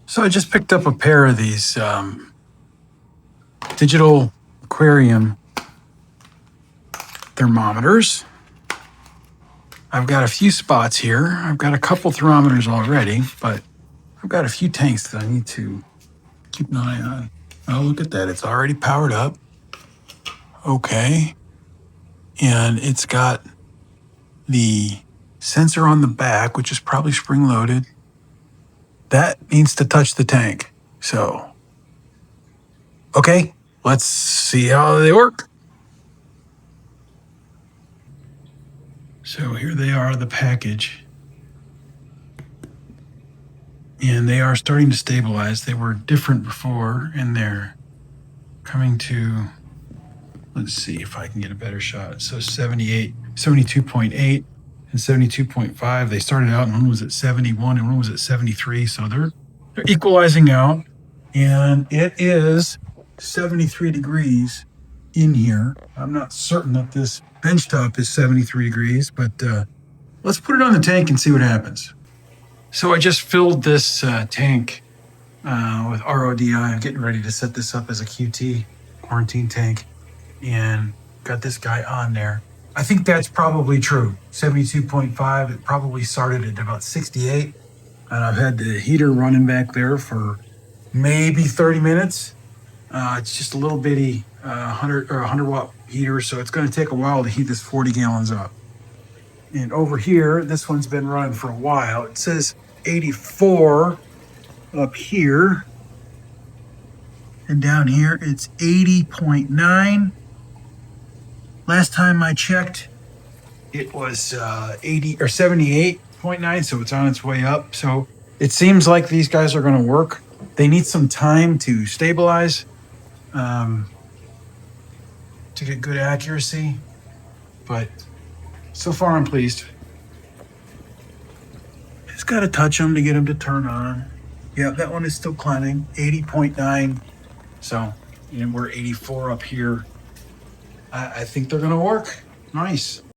So I just picked up a pair of these digital Aquarium thermometers. I've got a few spots here. I've got a couple thermometers already, but I've got a few tanks that I need to keep an eye on. Oh, look at that. It's already powered up. Okay. And it's got the sensor on the back, which is probably spring-loaded. That needs to touch the tank. So, okay, let's see how they work. So here they are, the package. And they are starting to stabilize. They were different before, and they're coming to, let's see if I can get a better shot. So 72.8 and 72.5. They started out and one was at 71 and one was at 73. So they're equalizing out. And it is 73 degrees in here. I'm not certain that this benchtop is 73 degrees, but let's put it on the tank and see what happens. So I just filled this tank with RODI. I'm getting ready to set this up as a QT quarantine tank and got this guy on there. I think that's probably true. 72.5, it probably started at about 68. And I've had the heater running back there for maybe 30 minutes. It's just a little bitty 100 watt heater, so it's going to take a while to heat this 40 gallons up. And over here, this one's been running for a while. It says 84 up here. And down here, it's 80.9. Last time I checked, it was 80 or 78.9, so it's on its way up. So it seems like these guys are going to work. They need some time to stabilize, to get good accuracy, but so far I'm pleased. Just got to touch them to get them to turn on. Yeah, that one is still climbing, 80.9. So, and we're 84 up here. I think they're going to work. Nice.